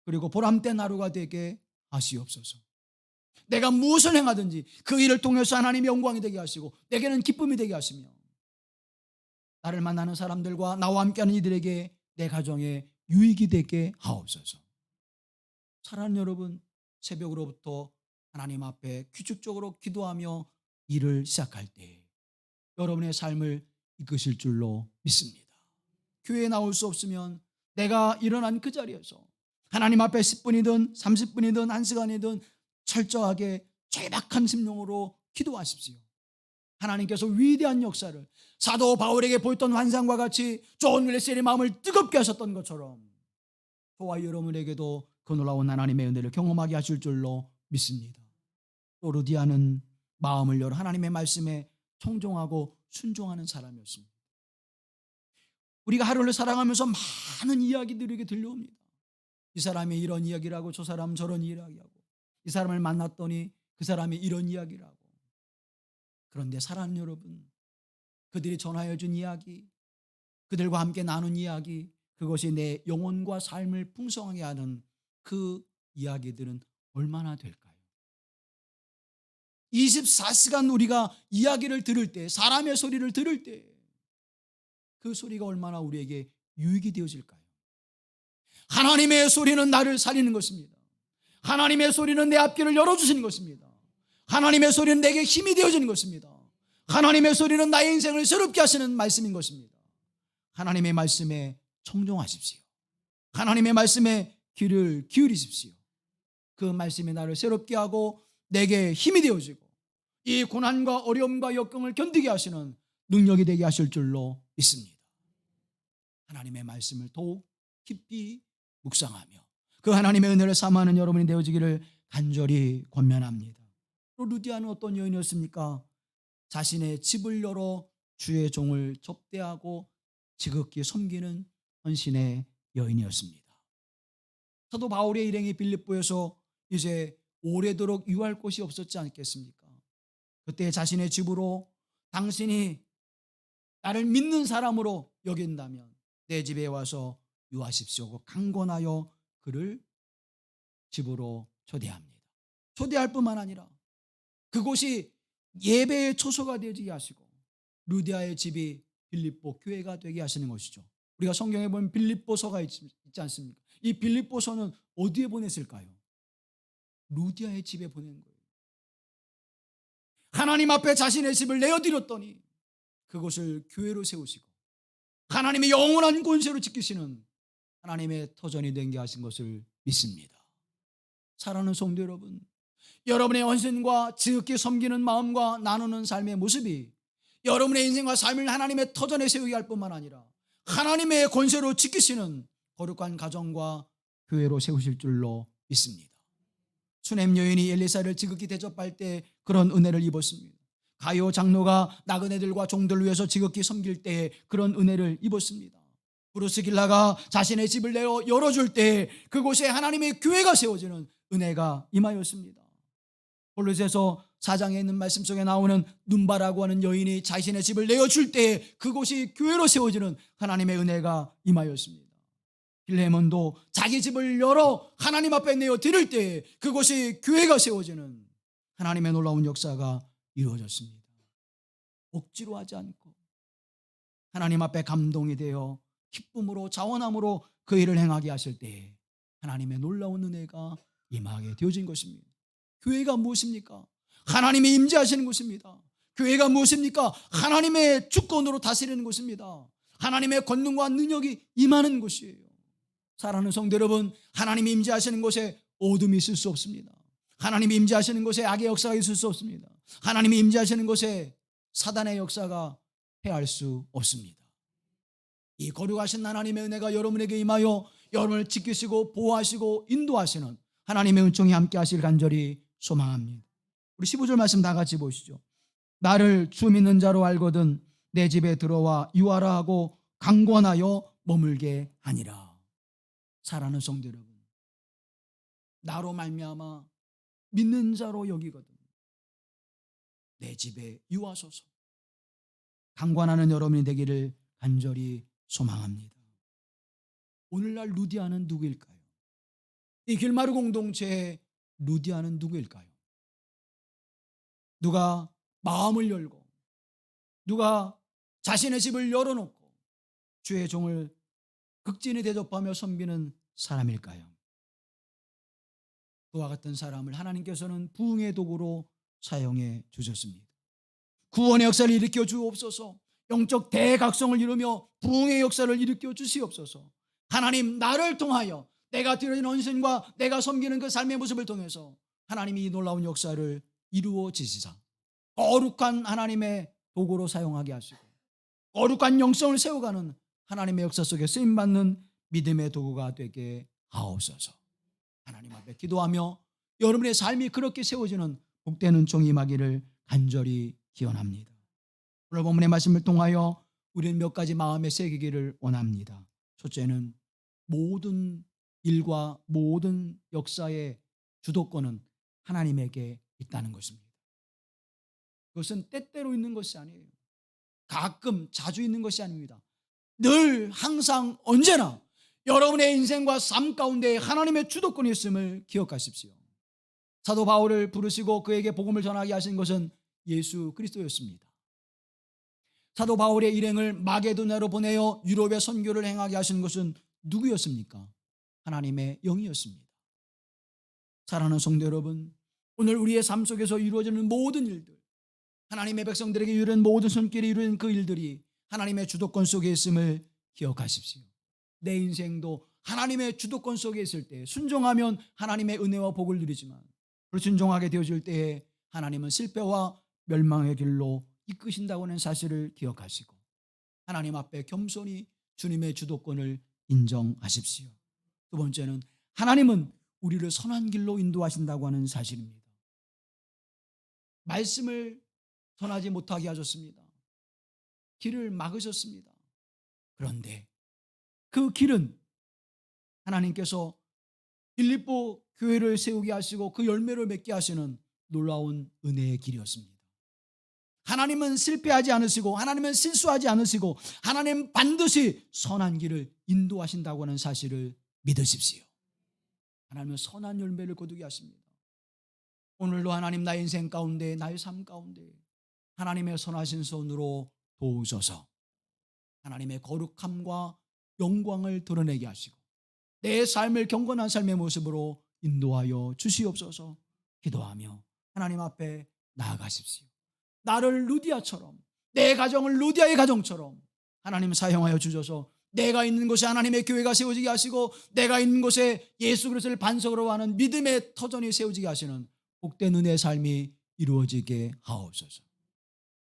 그리고 보람된 하루가 되게 하시옵소서. 내가 무엇을 행하든지 그 일을 통해서 하나님의 영광이 되게 하시고 내게는 기쁨이 되게 하시며 나를 만나는 사람들과 나와 함께하는 이들에게 내 가정에 유익이 되게 하옵소서. 사랑하는 여러분, 새벽으로부터 하나님 앞에 규칙적으로 기도하며 일을 시작할 때 여러분의 삶을 이끄실 줄로 믿습니다. 교회에 나올 수 없으면 내가 일어난 그 자리에서 하나님 앞에 10분이든 30분이든 1시간이든 철저하게 절박한 심령으로 기도하십시오. 하나님께서 위대한 역사를 사도 바울에게 보였던 환상과 같이 존 웨슬리의 마음을 뜨겁게 하셨던 것처럼 저와 여러분에게도 그 놀라운 하나님의 은혜를 경험하게 하실 줄로 믿습니다. 또 루디아는 마음을 열어 하나님의 말씀에 청종하고 순종하는 사람이었습니다. 우리가 하루를 살아가면서 많은 이야기들이 들려옵니다. 이 사람이 이런 이야기를 하고 저 사람은 저런 이야기를 하고 이 사람을 만났더니 그 사람이 이런 이야기를 하고. 그런데 사랑하는 여러분, 그들이 전하여 준 이야기, 그들과 함께 나눈 이야기, 그것이 내 영혼과 삶을 풍성하게 하는 그 이야기들은 얼마나 될까요? 24시간 우리가 이야기를 들을 때, 사람의 소리를 들을 때 그 소리가 얼마나 우리에게 유익이 되어질까요? 하나님의 소리는 나를 살리는 것입니다. 하나님의 소리는 내 앞길을 열어주시는 것입니다. 하나님의 소리는 내게 힘이 되어지는 것입니다. 하나님의 소리는 나의 인생을 새롭게 하시는 말씀인 것입니다. 하나님의 말씀에 청종하십시오. 하나님의 말씀에 귀를 기울이십시오. 그 말씀이 나를 새롭게 하고 내게 힘이 되어지고 이 고난과 어려움과 역경을 견디게 하시는 능력이 되게 하실 줄로 믿습니다. 하나님의 말씀을 더욱 깊이 묵상하며 그 하나님의 은혜를 삼아하는 여러분이 되어지기를 간절히 권면합니다. 또 루디아는 어떤 여인이었습니까? 자신의 집을 열어 주의 종을 접대하고 지극히 섬기는 헌신의 여인이었습니다. 사도 바울의 일행이 빌립보에서 이제 오래도록 유할 곳이 없었지 않겠습니까? 그때 자신의 집으로 당신이 나를 믿는 사람으로 여긴다면 내 집에 와서 유하십시오 하고 강권하여 그를 집으로 초대합니다. 초대할 뿐만 아니라 그곳이 예배의 초소가 되게 하시고 루디아의 집이 빌립보 교회가 되게 하시는 것이죠. 우리가 성경에 보면 빌립보서가 있지 않습니까? 이 빌립보서는 어디에 보냈을까요? 루디아의 집에 보낸 거예요. 하나님 앞에 자신의 집을 내어드렸더니 그곳을 교회로 세우시고 하나님의 영원한 권세로 지키시는 하나님의 터전이 되게 하신 것을 믿습니다. 사랑하는 성도 여러분, 여러분의 헌신과 지극히 섬기는 마음과 나누는 삶의 모습이 여러분의 인생과 삶을 하나님의 터전에 세우게 할 뿐만 아니라 하나님의 권세로 지키시는 거룩한 가정과 교회로 세우실 줄로 믿습니다. 수냄 여인이 엘리사를 지극히 대접할 때 그런 은혜를 입었습니다. 가요 장로가 나그네들과 종들을 위해서 지극히 섬길 때 그런 은혜를 입었습니다. 브루스 길라가 자신의 집을 열어줄 때 그곳에 하나님의 교회가 세워지는 은혜가 임하였습니다. 골로새서 4장에 있는 말씀 속에 나오는 눈바라고 하는 여인이 자신의 집을 내어줄 때 그곳이 교회로 세워지는 하나님의 은혜가 임하였습니다. 빌레몬도 자기 집을 열어 하나님 앞에 내어 드릴 때 그곳이 교회가 세워지는 하나님의 놀라운 역사가 이루어졌습니다. 억지로 하지 않고 하나님 앞에 감동이 되어 기쁨으로 자원함으로 그 일을 행하게 하실 때 하나님의 놀라운 은혜가 임하게 되어진 것입니다. 교회가 무엇입니까? 하나님이 임재하시는 곳입니다. 교회가 무엇입니까? 하나님의 주권으로 다스리는 곳입니다. 하나님의 권능과 능력이 임하는 곳이에요. 사랑하는 성도 여러분, 하나님이 임재하시는 곳에 어둠이 있을 수 없습니다. 하나님이 임재하시는 곳에 악의 역사가 있을 수 없습니다. 하나님이 임재하시는 곳에 사단의 역사가 패할 수 없습니다. 이 거룩하신 하나님의 은혜가 여러분에게 임하여 여러분을 지키시고 보호하시고 인도하시는 하나님의 은총이 함께 하실 간절히 소망합니다. 우리 15절 말씀 다 같이 보시죠. 나를 주 믿는 자로 알거든 내 집에 들어와 유하라 하고 강권하여 머물게 하니라. 사랑하는 성도 여러분, 나로 말미암아 믿는 자로 여기거든 내 집에 유하소서. 강권하는 여러분이 되기를 간절히 소망합니다. 오늘날 루디아는 누구일까요? 이 길마루 공동체의 루디아는 누구일까요? 누가 마음을 열고 누가 자신의 집을 열어놓고 주의 종을 극진히 대접하며 섬기는 사람일까요? 그와 같은 사람을 하나님께서는 부흥의 도구로 사용해 주셨습니다. 구원의 역사를 일으켜 주옵소서. 영적 대각성을 이루며 부흥의 역사를 일으켜 주시옵소서. 하나님, 나를 통하여 내가 드린 헌신과 내가 섬기는 그 삶의 모습을 통해서 하나님이 이 놀라운 역사를 이루어 지시사 거룩한 하나님의 도구로 사용하게 하시고 거룩한 영성을 세워가는 하나님의 역사 속에 쓰임받는 믿음의 도구가 되게 하옵소서. 하나님 앞에 기도하며 여러분의 삶이 그렇게 세워지는 복된 은총이 임하기를 간절히 기원합니다. 오늘 본문의 말씀을 통하여 우리는 몇 가지 마음에 새기기를 원합니다. 첫째는 모든 일과 모든 역사의 주도권은 하나님에게 있다는 것입니다. 그것은 때때로 있는 것이 아니에요. 가끔 자주 있는 것이 아닙니다. 늘 항상 언제나 여러분의 인생과 삶 가운데 하나님의 주도권이 있음을 기억하십시오. 사도 바울을 부르시고 그에게 복음을 전하게 하신 것은 예수 그리스도였습니다. 사도 바울의 일행을 마게도냐로 보내어 유럽의 선교를 행하게 하신 것은 누구였습니까? 하나님의 영이었습니다. 사랑하는 성도 여러분, 오늘 우리의 삶 속에서 이루어지는 모든 일들, 하나님의 백성들에게 이루어진 모든 손길이 이루어진 그 일들이 하나님의 주도권 속에 있음을 기억하십시오. 내 인생도 하나님의 주도권 속에 있을 때 순종하면 하나님의 은혜와 복을 누리지만 불순종하게 되어질 때에 하나님은 실패와 멸망의 길로 이끄신다고 하는 사실을 기억하시고 하나님 앞에 겸손히 주님의 주도권을 인정하십시오. 두 번째는 하나님은 우리를 선한 길로 인도하신다고 하는 사실입니다. 말씀을 전하지 못하게 하셨습니다. 길을 막으셨습니다. 그런데 그 길은 하나님께서 빌립보 교회를 세우게 하시고 그 열매를 맺게 하시는 놀라운 은혜의 길이었습니다. 하나님은 실패하지 않으시고 하나님은 실수하지 않으시고 하나님 반드시 선한 길을 인도하신다고 하는 사실을 믿으십시오. 하나님은 선한 열매를 거두게 하십니다. 오늘도 하나님 나의 인생 가운데 나의 삶 가운데 하나님의 선하신 손으로 도우셔서 하나님의 거룩함과 영광을 드러내게 하시고 내 삶을 경건한 삶의 모습으로 인도하여 주시옵소서. 기도하며 하나님 앞에 나아가십시오. 나를 루디아처럼 내 가정을 루디아의 가정처럼 하나님 사용하여 주셔서 내가 있는 곳에 하나님의 교회가 세워지게 하시고 내가 있는 곳에 예수 그리스도를 반석으로 하는 믿음의 터전이 세워지게 하시는 복된 은혜의 삶이 이루어지게 하옵소서.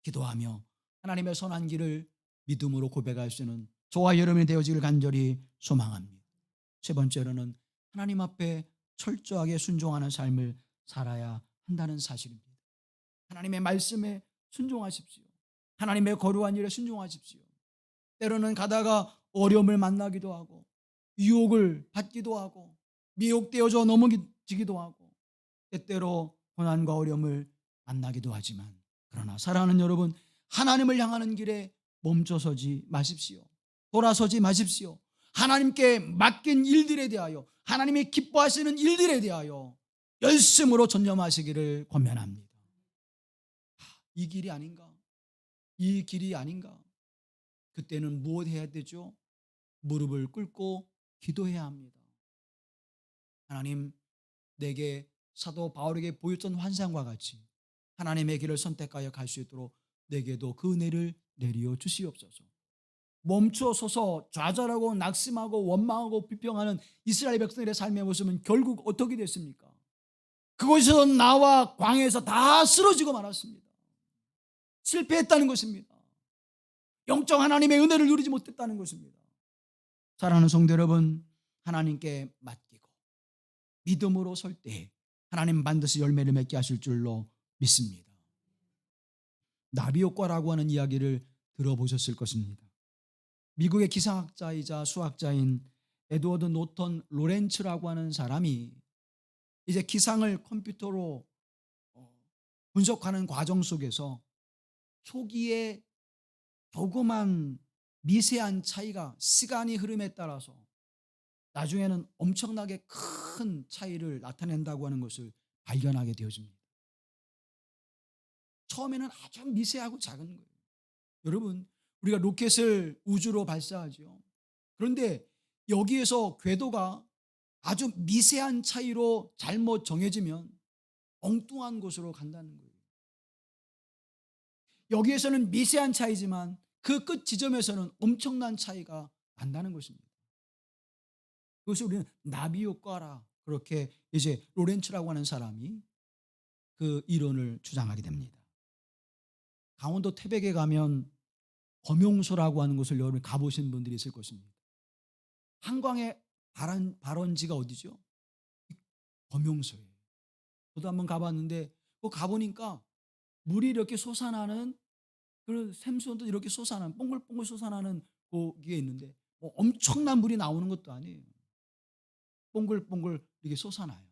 기도하며 하나님의 선한 길을 믿음으로 고백할 수 있는 저와 여러분이 되어지길 간절히 소망합니다. 세 번째로는 하나님 앞에 철저하게 순종하는 삶을 살아야 한다는 사실입니다. 하나님의 말씀에 순종하십시오. 하나님의 거룩한 일에 순종하십시오. 때로는 가다가 어려움을 만나기도 하고 유혹을 받기도 하고 미혹되어져 넘어지기도 하고 때때로 고난과 어려움을 만나기도 하지만 그러나 사랑하는 여러분, 하나님을 향하는 길에 멈춰서지 마십시오. 돌아서지 마십시오. 하나님께 맡긴 일들에 대하여 하나님이 기뻐하시는 일들에 대하여 열심으로 전념하시기를 권면합니다. 이 길이 아닌가? 이 길이 아닌가? 그때는 무엇 해야 되죠? 무릎을 꿇고 기도해야 합니다. 하나님, 내게 사도 바울에게 보였던 환상과 같이 하나님의 길을 선택하여 갈 수 있도록 내게도 그 은혜를 내려 주시옵소서. 멈춰서서 좌절하고 낙심하고 원망하고 비평하는 이스라엘 백성들의 삶의 모습은 결국 어떻게 됐습니까? 그곳에서 나와 광야에서 다 쓰러지고 말았습니다. 실패했다는 것입니다. 영적 하나님의 은혜를 누리지 못했다는 것입니다. 사랑하는 성도 여러분, 하나님께 맡기고 믿음으로 설 때 하나님 반드시 열매를 맺게 하실 줄로 믿습니다. 나비 효과라고 하는 이야기를 들어보셨을 것입니다. 미국의 기상학자이자 수학자인 에드워드 노턴 로렌츠라고 하는 사람이 이제 기상을 컴퓨터로 분석하는 과정 속에서 초기에 조그만 미세한 차이가 시간이 흐름에 따라서 나중에는 엄청나게 큰 차이를 나타낸다고 하는 것을 발견하게 되어집니다. 처음에는 아주 미세하고 작은 거예요. 여러분, 우리가 로켓을 우주로 발사하죠. 그런데 여기에서 궤도가 아주 미세한 차이로 잘못 정해지면 엉뚱한 곳으로 간다는 거예요. 여기에서는 미세한 차이지만 그 끝 지점에서는 엄청난 차이가 난다는 것입니다. 그것을 우리는 나비 효과라 그렇게 이제 로렌츠라고 하는 사람이 그 이론을 주장하게 됩니다. 강원도 태백에 가면 검용소라고 하는 곳을 여러분 가보신 분들이 있을 것입니다. 한강의 발원지가 어디죠? 검용소예요. 저도 한번 가봤는데 그 가보니까 물이 이렇게 솟아나는 그 샘수원도 이렇게 솟아나는 뽕글뽕글 솟아나는 거기에 있는데 뭐 엄청난 물이 나오는 것도 아니에요. 뽕글뽕글 이렇게 솟아나요.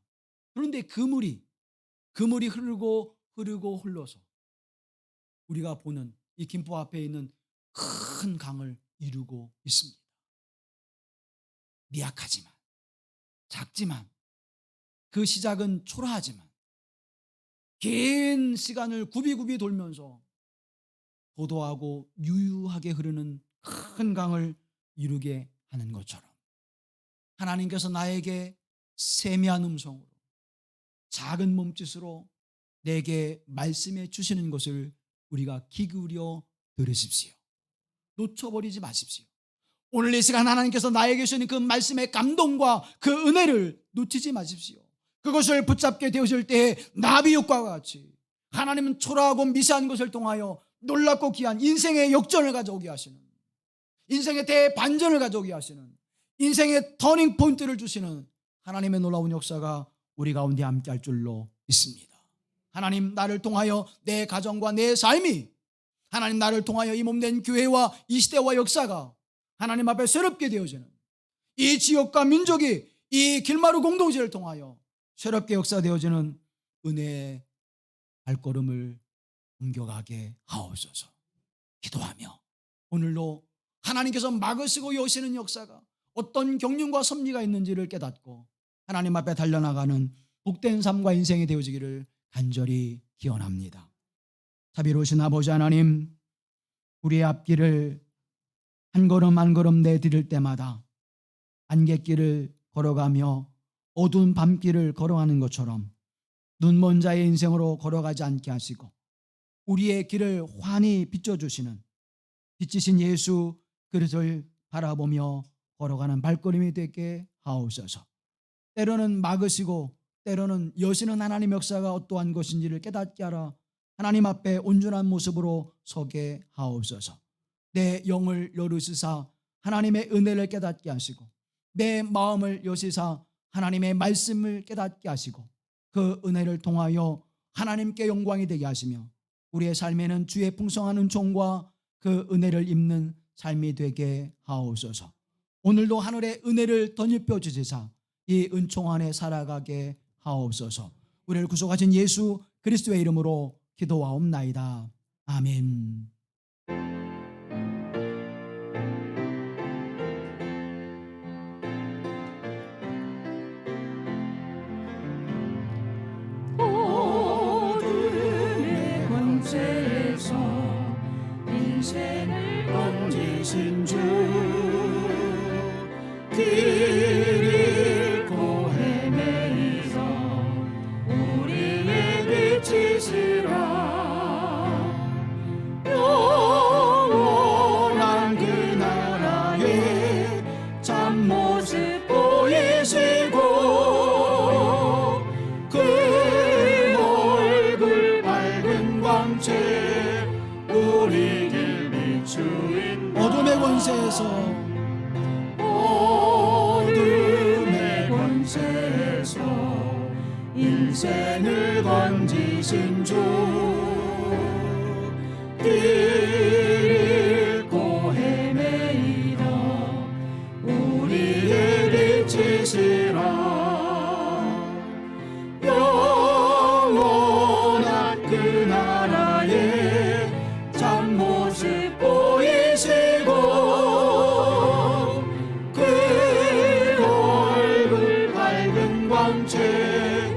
그런데 그 물이 흐르고 흘러서 우리가 보는 이 김포 앞에 있는 큰 강을 이루고 있습니다. 미약하지만, 작지만, 그 시작은 초라하지만 긴 시간을 굽이굽이 돌면서 도도하고 유유하게 흐르는 큰 강을 이루게 하는 것처럼 하나님께서 나에게 세미한 음성으로 작은 몸짓으로 내게 말씀해 주시는 것을 우리가 귀 기울여 들으십시오. 놓쳐버리지 마십시오. 오늘 이 시간 하나님께서 나에게 주시는 그 말씀의 감동과 그 은혜를 놓치지 마십시오. 그것을 붙잡게 되어질 때에 나비효과와 같이 하나님은 초라하고 미세한 것을 통하여 놀랍고 귀한 인생의 역전을 가져오게 하시는, 인생의 대반전을 가져오게 하시는, 인생의 터닝 포인트를 주시는 하나님의 놀라운 역사가 우리 가운데 함께 할 줄로 믿습니다. 하나님, 나를 통하여 내 가정과 내 삶이, 하나님 나를 통하여 이 몸된 교회와 이 시대와 역사가 하나님 앞에 새롭게 되어지는, 이 지역과 민족이 이 길마루 공동체를 통하여 새롭게 역사되어지는 은혜의 발걸음을 옮겨가게 하옵소서. 기도하며 오늘도 하나님께서 막으시고 여시는 역사가 어떤 경륜과 섭리가 있는지를 깨닫고 하나님 앞에 달려나가는 복된 삶과 인생이 되어지기를 간절히 기원합니다. 자비로우신 아버지 하나님, 우리의 앞길을 한 걸음 한 걸음 내디딜 때마다 안갯길을 걸어가며 어두운 밤길을 걸어가는 것처럼 눈먼 자의 인생으로 걸어가지 않게 하시고 우리의 길을 환히 비춰주시는 빛이신 예수 그리스도를 바라보며 걸어가는 발걸음이 되게 하옵소서. 때로는 막으시고 때로는 여시는 하나님 역사가 어떠한 것인지를 깨닫게 하라 하나님 앞에 온전한 모습으로 서게 하옵소서. 내 영을 열으시사 하나님의 은혜를 깨닫게 하시고 내 마음을 여시사 하나님의 말씀을 깨닫게 하시고 그 은혜를 통하여 하나님께 영광이 되게 하시며 우리의 삶에는 주의 풍성한 은총과 그 은혜를 입는 삶이 되게 하옵소서. 오늘도 하늘의 은혜를 덧입혀 주시사 이 은총 안에 살아가게 하옵소서. 우리를 구속하신 예수 그리스도의 이름으로 기도하옵나이다. 아멘. 어둠의 권세에서 인생을 건지신 주, 길 잃고 헤매이서 우리의 빛이시라. 영원한 그 나라의 참모습 보이시고 그 얼굴 밝은 광채 우리 길 비추인 어둠의 권세에서 인생을 건지신 주, 길 잃고 헤매이던 우리의 빛이시라. 영원한 그 나라의 참모습 보이시고 그 얼굴 밝은 광채